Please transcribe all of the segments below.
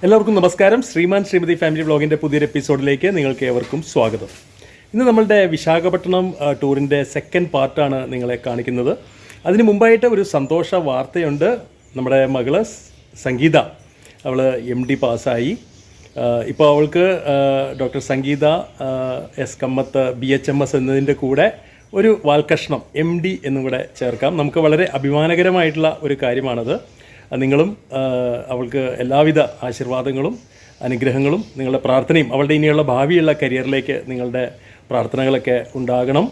എല്ലാവർക്കും നമസ്കാരം. ശ്രീമാൻ ശ്രീമതി ഫാമിലി വ്ളോഗിൻ്റെ പുതിയൊരു എപ്പിസോഡിലേക്ക് നിങ്ങൾക്ക് ഏവർക്കും സ്വാഗതം. ഇന്ന് നമ്മളുടെ വിശാഖപട്ടണം ടൂറിൻ്റെ സെക്കൻഡ് പാർട്ടാണ് നിങ്ങളെ കാണിക്കുന്നത്. അതിന് മുമ്പായിട്ട് ഒരു സന്തോഷ വാർത്തയുണ്ട്. നമ്മുടെ മകള് സംഗീത, അവൾ MD പാസ്സായി. ഇപ്പോൾ അവൾക്ക് ഡോക്ടർ സംഗീത എസ് കമ്മത്ത് BHMS എന്നതിൻ്റെ കൂടെ ഒരു വാൽക്കഷ്ണം MD എന്നും കൂടെ ചേർക്കാം. നമുക്ക് വളരെ അഭിമാനകരമായിട്ടുള്ള ഒരു കാര്യമാണത്. നിങ്ങളും അവൾക്ക് എല്ലാവിധ ആശീർവാദങ്ങളും അനുഗ്രഹങ്ങളും നിങ്ങളുടെ പ്രാർത്ഥനയും അവളുടെ ഇനിയുള്ള ഭാവിയുള്ള കരിയറിലേക്ക് നിങ്ങളുടെ പ്രാർത്ഥനകളൊക്കെ ഉണ്ടാകണം.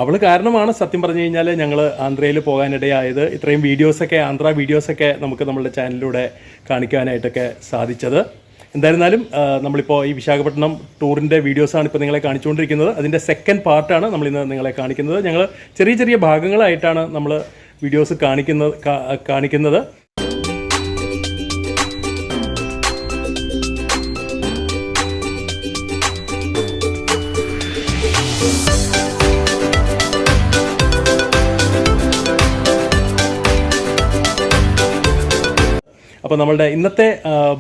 അവൾ കാരണമാണ് സത്യം പറഞ്ഞു കഴിഞ്ഞാൽ ഞങ്ങൾ ആന്ധ്രയിൽ പോകാനിടയായത്. ഇത്രയും വീഡിയോസൊക്കെ ആന്ധ്ര വീഡിയോസൊക്കെ നമുക്ക് നമ്മളുടെ ചാനലിലൂടെ കാണിക്കാനായിട്ടൊക്കെ സാധിച്ചത്. എന്തായിരുന്നാലും നമ്മളിപ്പോൾ ഈ വിശാഖപട്ടണം ടൂറിൻ്റെ വീഡിയോസാണ് ഇപ്പോൾ നിങ്ങളെ കാണിച്ചുകൊണ്ടിരിക്കുന്നത്. അതിൻ്റെ സെക്കൻഡ് പാർട്ടാണ് നമ്മളിന്ന് നിങ്ങളെ കാണിക്കുന്നത്. ഞങ്ങൾ ചെറിയ ചെറിയ ഭാഗങ്ങളായിട്ടാണ് നമ്മൾ വീഡിയോസ് കാണിക്കുന്നത്. അപ്പോൾ നമ്മളുടെ ഇന്നത്തെ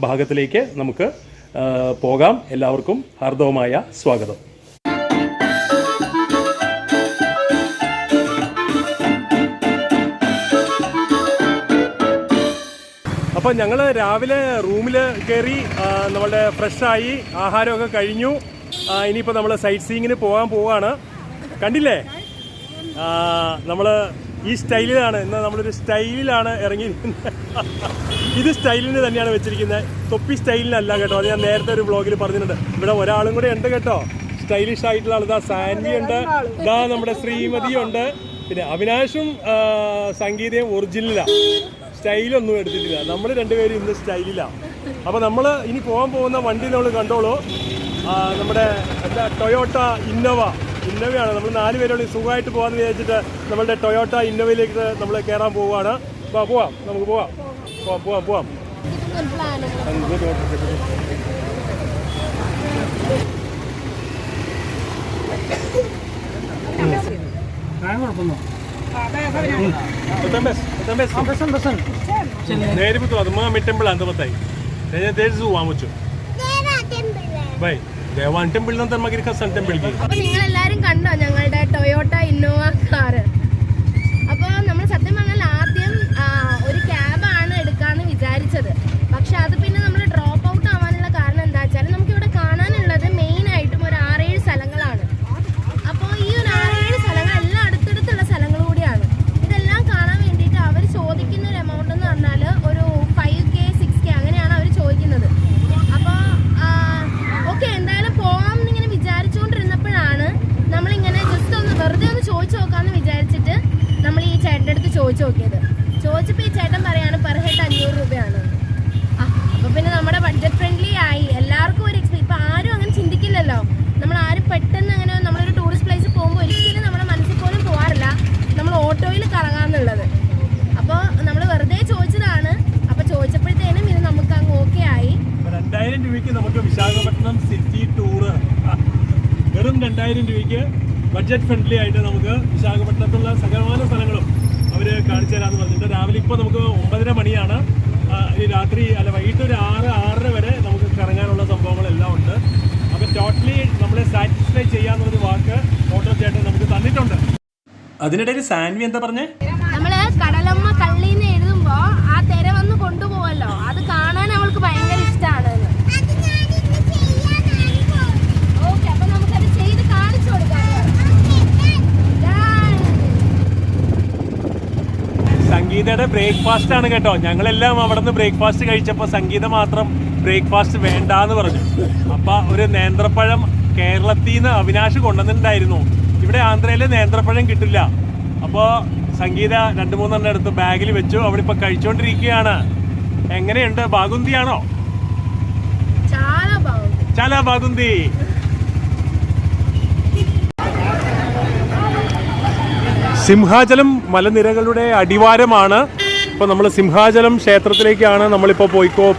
ഭാഗത്തിലേക്ക് നമുക്ക് പോകാം. എല്ലാവർക്കും ഹാർദവമായ സ്വാഗതം. അപ്പോൾ ഞങ്ങൾ രാവിലെ റൂമിൽ കയറി നമ്മളുടെ ഫ്രഷായി ആഹാരമൊക്കെ കഴിഞ്ഞു. ഇനിയിപ്പോൾ നമ്മൾ സൈറ്റ് സീയിങ്ങിന് പോവാണ്. കണ്ടില്ലേ, നമ്മൾ ഈ സ്റ്റൈലിലാണ് ഇന്ന് നമ്മളൊരു സ്റ്റൈലിലാണ് ഇറങ്ങിയിരിക്കുന്നത്. ഇത് സ്റ്റൈലിന് തന്നെയാണ് വെച്ചിരിക്കുന്നത്, തൊപ്പി സ്റ്റൈലിനല്ല കേട്ടോ. അത് ഞാൻ നേരത്തെ ഒരു വ്ളോഗിൽ പറഞ്ഞിട്ടുണ്ട്. ഇവിടെ ഒരാളും കൂടെ ഉണ്ട് കേട്ടോ, സ്റ്റൈലിഷ് ആയിട്ടുള്ള ആൾ. ഇതാ സാൻവി ഉണ്ട്, ഇതാ നമ്മുടെ ശ്രീമതിയും ഉണ്ട്, പിന്നെ അവിനാശും സംഗീതയും ഒറിജിനലാണ്, സ്റ്റൈലൊന്നും എടുത്തിട്ടില്ല. നമ്മൾ രണ്ടുപേരും ഇന്ന് സ്റ്റൈലിലാണ്. അപ്പോൾ നമ്മൾ ഇനി പോകാൻ പോകുന്ന വണ്ടി നമ്മൾ കണ്ടോളൂ. നമ്മുടെ എന്താ ടൊയോട്ട ഇന്നോവയാണ്. നമ്മൾ 4 പേരോട് സുഖമായിട്ട് പോകാമെന്ന് വിചാരിച്ചിട്ട് നമ്മളുടെ ടൊയോട്ട ഇന്നോവയിലേക്ക് നമ്മൾ കയറാൻ പോവുകയാണ്. പോവാം, നമുക്ക് പോവാം. നേരെ അതുമ്മ ടെമ്പിൾ అంత बताई तेज वामोचो भाई ദേവാൻ ടെമ്പിൾ അപ്പോൾ നിങ്ങൾ എല്ലാവരും കണ്ടോ ഞങ്ങളുടെ ടൊയോട്ട ഇന്നോവ കാറ്? അപ്പോൾ നമ്മൾ സത്യം പറഞ്ഞാൽ ആദ്യം ഒരു ക്യാബാണ് എടുക്കാമെന്ന് വിചാരിച്ചത്. പക്ഷെ അത് പിന്നെ നമ്മൾ ഡ്രോപ്പ് ഔട്ട് ആവാനുള്ള കാരണം എന്താ വെച്ചാൽ നമുക്കിവിടെ കാണാനുള്ളത് മെയിനായിട്ടും ഒരു 6-7 സ്ഥലങ്ങളാണ്. അപ്പോൾ ഈ ഒരു 6-7 സ്ഥലങ്ങൾ എല്ലാം അടുത്തടുത്തുള്ള സ്ഥലങ്ങൾ കൂടിയാണ്. ഇതെല്ലാം കാണാൻ വേണ്ടിയിട്ട് അവർ ചോദിക്കുന്ന ഒരു എമൗണ്ട് എന്ന് പറഞ്ഞാൽ ഒരു 5K 6K അങ്ങനെയാണ് അവർ ചോദിക്കുന്നത്. അപ്പോൾ ഓക്കെ, എന്തായാലും പോകാം എന്നിങ്ങനെ വിചാരിച്ചുകൊണ്ടിരുന്നപ്പോഴാണ് നമ്മളിങ്ങനെ ജസ്റ്റ് ഒന്ന് വെറുതെ ഒന്ന് ചോദിച്ചു നോക്കാമെന്ന് വിചാരിച്ചിട്ട് നമ്മൾ ഈ ചേട്ടൻ്റെ അടുത്ത് ചോദിച്ചു നോക്കിയത്. ചോദിച്ചപ്പോൾ ഈ ചേട്ടൻ പറയാണ് പെർ ഹെഡ് 500 രൂപയാണ്. അപ്പോൾ പിന്നെ നമ്മുടെ ബഡ്ജറ്റ് ഫ്രണ്ട്ലി ആയി. എല്ലാവർക്കും ഒരു ഇപ്പം ആരും അങ്ങനെ ചിന്തിക്കില്ലല്ലോ. നമ്മൾ ആരും പെട്ടെന്ന് അങ്ങനെ നമ്മളൊരു ടൂറിസ്റ്റ് പ്ലേസ് പോകുമ്പോൾ ഒരിക്കലും നമ്മുടെ മനസ്സിൽ പോലും പോകാറില്ല നമ്മൾ ഓട്ടോയിൽ കറങ്ങാമെന്നുള്ളത്. അപ്പോൾ നമ്മൾ വെറുതെ ചോദിച്ചതാണ്. അപ്പോൾ ചോദിച്ചപ്പോഴത്തേനും ഇത് നമുക്ക് അങ്ങ് ഓക്കെ ആയി. 2000 രൂപയ്ക്ക് നമുക്ക് വിശാഖപട്ടണം സിറ്റി ടൂറ്, വെറും 2000 രൂപയ്ക്ക് ബഡ്ജറ്റ് ഫ്രണ്ട്ലി ആയിട്ട് നമുക്ക് വിശാഖപട്ടണത്തുള്ള സകലമാന സ്ഥലങ്ങളും അവർ കാണിച്ചു തരാമെന്ന് പറഞ്ഞിട്ട് രാവിലെ ഇപ്പോൾ നമുക്ക് 9:30 മണിയാണ്. രാത്രി വൈകിട്ട് ഒരു 6-6:30 വരെ നമുക്ക് കറങ്ങാനുള്ള സംഭവങ്ങളെല്ലാം ഉണ്ട്. അപ്പോൾ ടോട്ടലി നമ്മളെ സാറ്റിസ്ഫൈ ചെയ്യാമെന്നൊരു വാക്ക് ഓട്ടോ ചേട്ടൻ നമുക്ക് തന്നിട്ടുണ്ട്. അതിനിടയിൽ സാൻവി എന്താ പറഞ്ഞേ? നമ്മൾ കടലമ്മ കള്ളിന്ന് എഴുതുമ്പോൾ ആ തെര വന്ന് കൊണ്ടുപോകല്ലോ, അത് കാണാൻ അവൾക്ക് ഭയങ്കര ഇഷ്ടമാണ്. ഓക്കെ, അപ്പൊ നമുക്കത് ചെയ്ത് കാണിച്ചു കൊടുക്കാം. സംഗീതയുടെ ബ്രേക്ക്ഫാസ്റ്റ് ആണ് കേട്ടോ. ഞങ്ങളെല്ലാം അവിടെ നിന്ന് ബ്രേക്ക്ഫാസ്റ്റ് കഴിച്ചപ്പോൾ സംഗീത മാത്രം ബ്രേക്ക്ഫാസ്റ്റ് വേണ്ടാന്ന് പറഞ്ഞു. അപ്പം ഒരു നേന്ത്രപ്പഴം കേരളത്തിൽ നിന്ന് അവിനാശ് കൊണ്ടുവന്നിട്ടുണ്ടായിരുന്നു. ഇവിടെ ആന്ധ്രയിൽ നേന്ത്രപ്പഴം കിട്ടില്ല. അപ്പോൾ സംഗീത 2-3 എടുത്ത് ബാഗിൽ വെച്ചു. അവളിപ്പോൾ കഴിച്ചുകൊണ്ടിരിക്കുകയാണ്. എങ്ങനെയുണ്ട്? ബാഗുന്തിയാണോ? ചാല ബാഗുന്തി. സിംഹാചലം മലനിരകളുടെ അടിവാരമാണ്. ഇപ്പോൾ നമ്മൾ സിംഹാചലം ക്ഷേത്രത്തിലേക്കാണ് നമ്മളിപ്പോൾ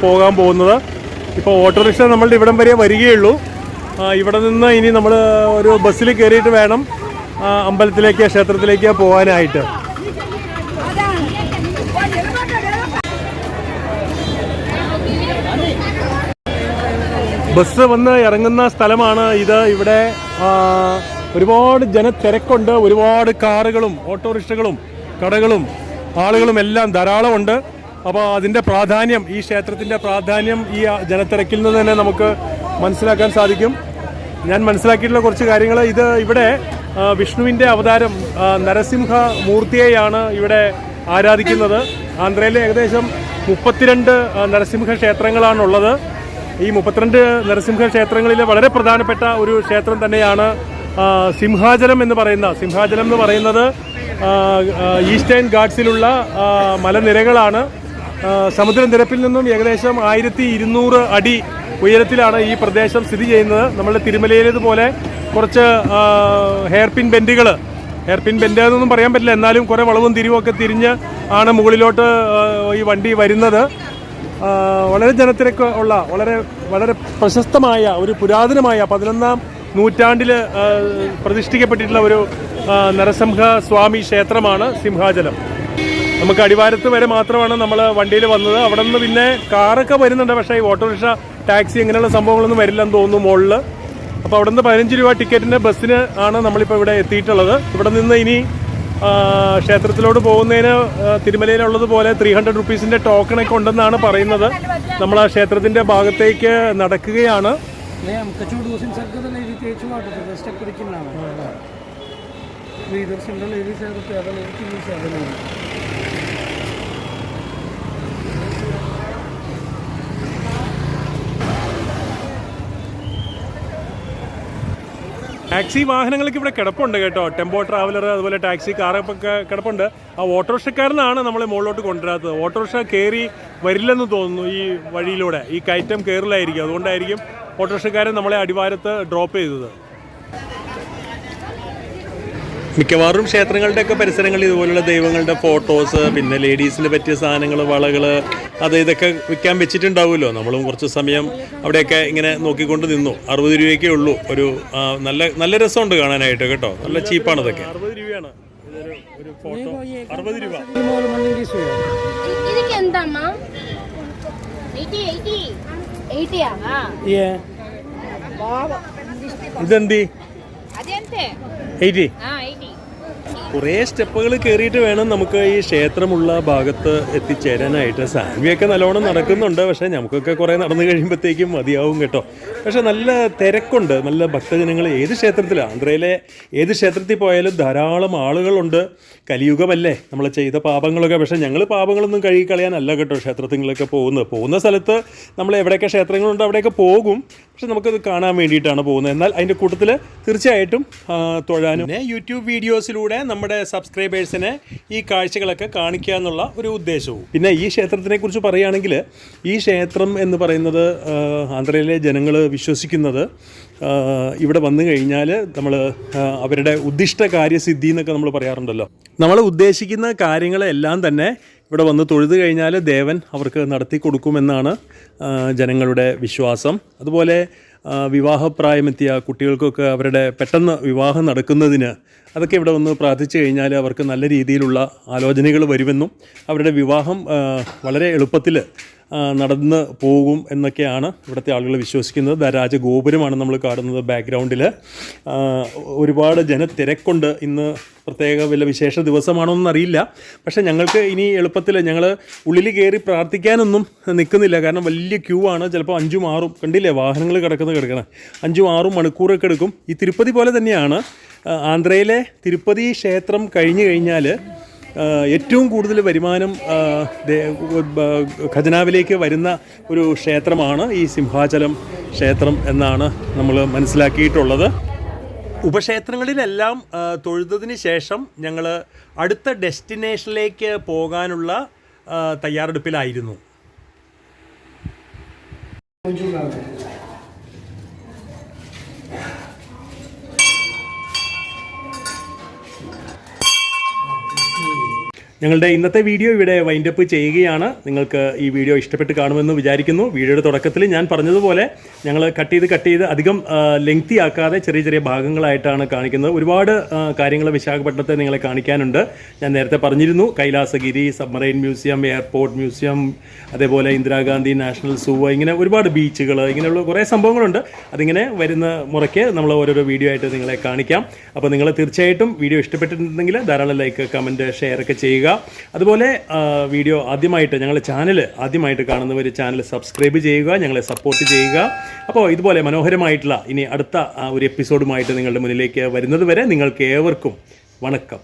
പോകാൻ പോകുന്നത്. ഇപ്പോൾ ഓട്ടോറിക്ഷ നമ്മളുടെ ഇവിടം വരെ വരികയുള്ളൂ. ഇവിടെ നിന്ന് ഇനി നമ്മൾ ഒരു ബസ്സിൽ കയറിയിട്ട് വേണം അമ്പലത്തിലേക്ക് ക്ഷേത്രത്തിലേക്ക് പോകാനായിട്ട്. ബസ് വന്ന് ഇറങ്ങുന്ന സ്ഥലമാണ് ഇത്. ഇവിടെ ഒരുപാട് ജനത്തിരക്കുണ്ട്. ഒരുപാട് കാറുകളും ഓട്ടോറിക്ഷകളും കടകളും ആളുകളും എല്ലാം ധാരാളമുണ്ട്. അപ്പോൾ അതിൻ്റെ പ്രാധാന്യം, ഈ ക്ഷേത്രത്തിൻ്റെ പ്രാധാന്യം ഈ ജനത്തിരക്കിൽ നിന്ന് തന്നെ നമുക്ക് മനസ്സിലാക്കാൻ സാധിക്കും. ഞാൻ മനസ്സിലാക്കിയിട്ടുള്ള കുറച്ച് കാര്യങ്ങൾ, ഇത് ഇവിടെ വിഷ്ണുവിൻ്റെ അവതാരം നരസിംഹ മൂർത്തിയെയാണ് ഇവിടെ ആരാധിക്കുന്നത്. ആന്ധ്രയിലെ ഏകദേശം 32 നരസിംഹ ക്ഷേത്രങ്ങളാണുള്ളത്. ഈ 32 നരസിംഹ ക്ഷേത്രങ്ങളിലെ വളരെ പ്രധാനപ്പെട്ട ഒരു ക്ഷേത്രം തന്നെയാണ് സിംഹാചലം എന്ന് പറയുന്നത് ഈസ്റ്റേൺ ഗാഡ്സിലുള്ള മലനിരകളാണ്. സമുദ്രനിരപ്പിൽ നിന്നും ഏകദേശം 1200 അടി ഉയരത്തിലാണ് ഈ പ്രദേശം സ്ഥിതി ചെയ്യുന്നത്. നമ്മുടെ തിരുമലയിലേതുപോലെ കുറച്ച് ഹെയർ പിൻ ബെൻഡ് എന്നൊന്നും പറയാൻ പറ്റില്ല, എന്നാലും കുറേ വളവും തിരിവുമൊക്കെ തിരിഞ്ഞ് ആണ് മുകളിലോട്ട് ഈ വണ്ടി വരുന്നത്. വളരെ ജനത്തിരക്ക് ഉള്ള വളരെ പ്രശസ്തമായ ഒരു പുരാതനമായ 11ാം നൂറ്റാണ്ടിൽ പ്രതിഷ്ഠിക്കപ്പെട്ടിട്ടുള്ള ഒരു നരസിംഹ സ്വാമി ക്ഷേത്രമാണ് സിംഹാചലം. നമുക്ക് അടിവാരത്ത് വരെ മാത്രമാണ് നമ്മൾ വണ്ടിയിൽ വന്നത്. അവിടെ നിന്ന് പിന്നെ കാറൊക്കെ വരുന്നുണ്ട്, പക്ഷേ ഈ ഓട്ടോറിക്ഷ, ടാക്സി ഇങ്ങനെയുള്ള സംഭവങ്ങളൊന്നും വരില്ലെന്ന് തോന്നുന്നു മുകളിൽ. അപ്പോൾ അവിടെ നിന്ന് 15 രൂപ ടിക്കറ്റിന് ബസ്സിന് ആണ് നമ്മളിപ്പോൾ ഇവിടെ എത്തിയിട്ടുള്ളത്. ഇവിടെ നിന്ന് ഇനി ക്ഷേത്രത്തിലോട്ട് പോകുന്നതിന് തിരുമലയിലുള്ളതുപോലെ 300 റുപ്പീസിൻ്റെ ടോക്കണൊക്കെ ഉണ്ടെന്നാണ് പറയുന്നത്. നമ്മൾ ആ ക്ഷേത്രത്തിൻ്റെ ഭാഗത്തേക്ക് നടക്കുകയാണ്. ടാക്സി വാഹനങ്ങൾക്ക് ഇവിടെ കിടപ്പുണ്ട് കേട്ടോ. ടെമ്പോ ട്രാവലർ, അതുപോലെ ടാക്സി, കാറൊക്കെ കിടപ്പുണ്ട്. ആ ഓട്ടോറിക്ഷക്കാരനാണ് നമ്മളെ മുകളിലോട്ട് കൊണ്ടുവരാത്തത്. ഓട്ടോറിക്ഷ കയറി വരില്ലെന്ന് തോന്നുന്നു ഈ വഴിയിലൂടെ. ഈ കയറ്റം കയറിലായിരിക്കും, അതുകൊണ്ടായിരിക്കും ഓട്ടോറിക്ഷക്കാരൻ നമ്മളെ അടിവാരത്ത് ഡ്രോപ്പ് ചെയ്തത്. മിക്കവാറും ക്ഷേത്രങ്ങളുടെയൊക്കെ പരിസരങ്ങളിൽ ഇതുപോലുള്ള ദൈവങ്ങളുടെ ഫോട്ടോസ്, പിന്നെ ലേഡീസിന് പറ്റിയ സാധനങ്ങൾ, വളകൾ, ഇതൊക്കെ വിൽക്കാൻ വെച്ചിട്ടുണ്ടാവുമല്ലോ. നമ്മളും കുറച്ച് സമയം അവിടെയൊക്കെ ഇങ്ങനെ നോക്കിക്കൊണ്ട് നിന്നു. 60 രൂപയ്ക്കേ ഉള്ളൂ. ഒരു നല്ല രസമുണ്ട് കാണാനായിട്ട് കേട്ടോ. നല്ല ചീപ്പാണ് ഇതൊക്കെ. 60 രൂപയാണ് ഒരു ഫോട്ടോ. 60 രൂപ. ഇതെന്തി 80. കുറേ സ്റ്റെപ്പുകൾ കയറിയിട്ട് വേണം നമുക്ക് ഈ ക്ഷേത്രമുള്ള ഭാഗത്ത് എത്തിച്ചേരാനായിട്ട്. സാൻവിയൊക്കെ നല്ലോണം നടക്കുന്നുണ്ട്, പക്ഷേ നമുക്കൊക്കെ കുറേ നടന്നു കഴിയുമ്പോഴത്തേക്കും മതിയാവും കേട്ടോ. പക്ഷേ നല്ല തിരക്കുണ്ട്, നല്ല ഭക്തജനങ്ങൾ. ആന്ധ്രയിലെ ഏത് ക്ഷേത്രത്തിൽ പോയാലും ധാരാളം ആളുകളുണ്ട്. കലിയുഗമല്ലേ, നമ്മൾ ചെയ്ത പാപങ്ങളൊക്കെ. പക്ഷേ ഞങ്ങൾ പാപങ്ങളൊന്നും കഴുകിക്കളയാനല്ല കേട്ടോ ക്ഷേത്രത്തിലൊക്കെ പോകുന്ന സ്ഥലത്ത് നമ്മൾ എവിടെയൊക്കെ ക്ഷേത്രങ്ങളുണ്ട് അവിടെയൊക്കെ പോകും. പക്ഷെ നമുക്കത് കാണാൻ വേണ്ടിയിട്ടാണ് പോകുന്നത്. എന്നാൽ അതിൻ്റെ കൂട്ടത്തിൽ തീർച്ചയായിട്ടും തൊഴാനും യൂട്യൂബ് വീഡിയോസിലൂടെ നമ്മുടെ സബ്സ്ക്രൈബേഴ്സിനെ ഈ കാഴ്ചകളൊക്കെ കാണിക്കുക എന്നുള്ള ഒരു ഉദ്ദേശവും. പിന്നെ ഈ ക്ഷേത്രത്തിനെ കുറിച്ച് പറയുകയാണെങ്കിൽ, ഈ ക്ഷേത്രം എന്ന് പറയുന്നത് ആന്ധ്രയിലെ ജനങ്ങൾ വിശ്വസിക്കുന്നത് ഇവിടെ വന്നു കഴിഞ്ഞാൽ നമ്മൾ അവരുടെ ഉദ്ദിഷ്ട കാര്യസിദ്ധി എന്നൊക്കെ നമ്മൾ പറയാറുണ്ടല്ലോ. നമ്മൾ ഉദ്ദേശിക്കുന്ന കാര്യങ്ങളെല്ലാം തന്നെ ഇവിടെ വന്ന് തൊഴുതു കഴിഞ്ഞാൽ ദേവൻ അവർക്ക് നടത്തി കൊടുക്കുമെന്നാണ് ജനങ്ങളുടെ വിശ്വാസം. അതുപോലെ വിവാഹപ്രായമെത്തിയ കുട്ടികൾക്കൊക്കെ അവരുടെ പെട്ടെന്ന് വിവാഹം നടക്കുന്നതിന് അതൊക്കെ ഇവിടെ വന്ന് പ്രാർത്ഥിച്ചു കഴിഞ്ഞാൽ അവർക്ക് നല്ല രീതിയിലുള്ള ആലോചനകൾ വരുമെന്നും അവരുടെ വിവാഹം വളരെ എളുപ്പത്തിൽ നടന്ന് പോകും എന്നൊക്കെയാണ് ഇവിടുത്തെ ആളുകൾ വിശ്വസിക്കുന്നത്. രാജഗോപുരമാണ് നമ്മൾ കാണുന്നത് ബാക്ക്ഗ്രൗണ്ടിൽ. ഒരുപാട് ജനത്തിരക്കുണ്ട്. ഇന്ന് പ്രത്യേക വല്ല വിശേഷ ദിവസമാണോന്നും അറിയില്ല. പക്ഷേ ഞങ്ങൾക്ക് ഇനി എളുപ്പത്തിൽ ഞങ്ങൾ ഉള്ളിൽ കയറി പ്രാർത്ഥിക്കാനൊന്നും നിൽക്കുന്നില്ല. കാരണം വലിയ ക്യൂ ആണ്. ചിലപ്പോൾ 5-6 കണ്ടില്ലേ വാഹനങ്ങൾ കിടക്കണം 5-6 മണിക്കൂറൊക്കെ എടുക്കും. ഈ തിരുപ്പതി പോലെ തന്നെയാണ്. ആന്ധ്രയിലെ തിരുപ്പതി ക്ഷേത്രം കഴിഞ്ഞു കഴിഞ്ഞാൽ ഏറ്റവും കൂടുതൽ വരുമാനം ഖജനാവിലേക്ക് വരുന്ന ഒരു ക്ഷേത്രമാണ് ഈ സിംഹാചലം ക്ഷേത്രം എന്നാണ് നമ്മൾ മനസ്സിലാക്കിയിട്ടുള്ളത്. ഉപക്ഷേത്രങ്ങളിലെല്ലാം തൊഴുതതിന് ശേഷം ഞങ്ങൾ അടുത്ത ഡെസ്റ്റിനേഷനിലേക്ക് പോകാനുള്ള തയ്യാറെടുപ്പിലായിരുന്നു. ഞങ്ങളുടെ ഇന്നത്തെ വീഡിയോ ഇവിടെ വൈൻഡപ്പ് ചെയ്യുകയാണ്. നിങ്ങൾക്ക് ഈ വീഡിയോ ഇഷ്ടപ്പെട്ട് കാണുമെന്ന് വിചാരിക്കുന്നു. വീഡിയോയുടെ തുടക്കത്തിൽ ഞാൻ പറഞ്ഞതുപോലെ ഞങ്ങൾ കട്ട് ചെയ്ത് അധികം ലെങ്തി ആക്കാതെ ചെറിയ ചെറിയ ഭാഗങ്ങളായിട്ടാണ് കാണിക്കുന്നത്. ഒരുപാട് കാര്യങ്ങൾ വിശാഖപട്ടണത്തെ നിങ്ങളെ കാണിക്കാനുണ്ട്. ഞാൻ നേരത്തെ പറഞ്ഞിരുന്നു, Kailasagiri, submarine museum, airport museum, അതേപോലെ ഇന്ദിരാഗാന്ധി നാഷണൽ സൂ, ഇങ്ങനെ ഒരുപാട് ബീച്ചുകൾ, ഇങ്ങനെയുള്ള കുറേ സംഭവങ്ങളുണ്ട്. അതിങ്ങനെ വരുന്ന മുറയ്ക്ക് നമ്മൾ ഓരോരോ വീഡിയോ ആയിട്ട് നിങ്ങളെ കാണിക്കാം. അപ്പോൾ നിങ്ങൾ തീർച്ചയായിട്ടും വീഡിയോ ഇഷ്ടപ്പെട്ടിട്ടുണ്ടെങ്കിൽ ധാരാളം ലൈക്ക്, കമൻറ്റ്, ഷെയർ ഒക്കെ ചെയ്യുക. അതുപോലെ വീഡിയോ ആദ്യമായിട്ട് ഞങ്ങളുടെ ചാനൽ ആദ്യമായിട്ട് കാണുന്നവർ ചാനൽ സബ്സ്ക്രൈബ് ചെയ്യുക, ഞങ്ങളെ സപ്പോർട്ട് ചെയ്യുക. അപ്പോൾ ഇതുപോലെ മനോഹരമായിട്ടുള്ള ഇനി അടുത്ത ഒരു എപ്പിസോഡുമായിട്ട് നിങ്ങളുടെ മുന്നിലേക്ക് വരുന്നത് വരെ നിങ്ങൾക്ക് ഏവർക്കും വണക്കം.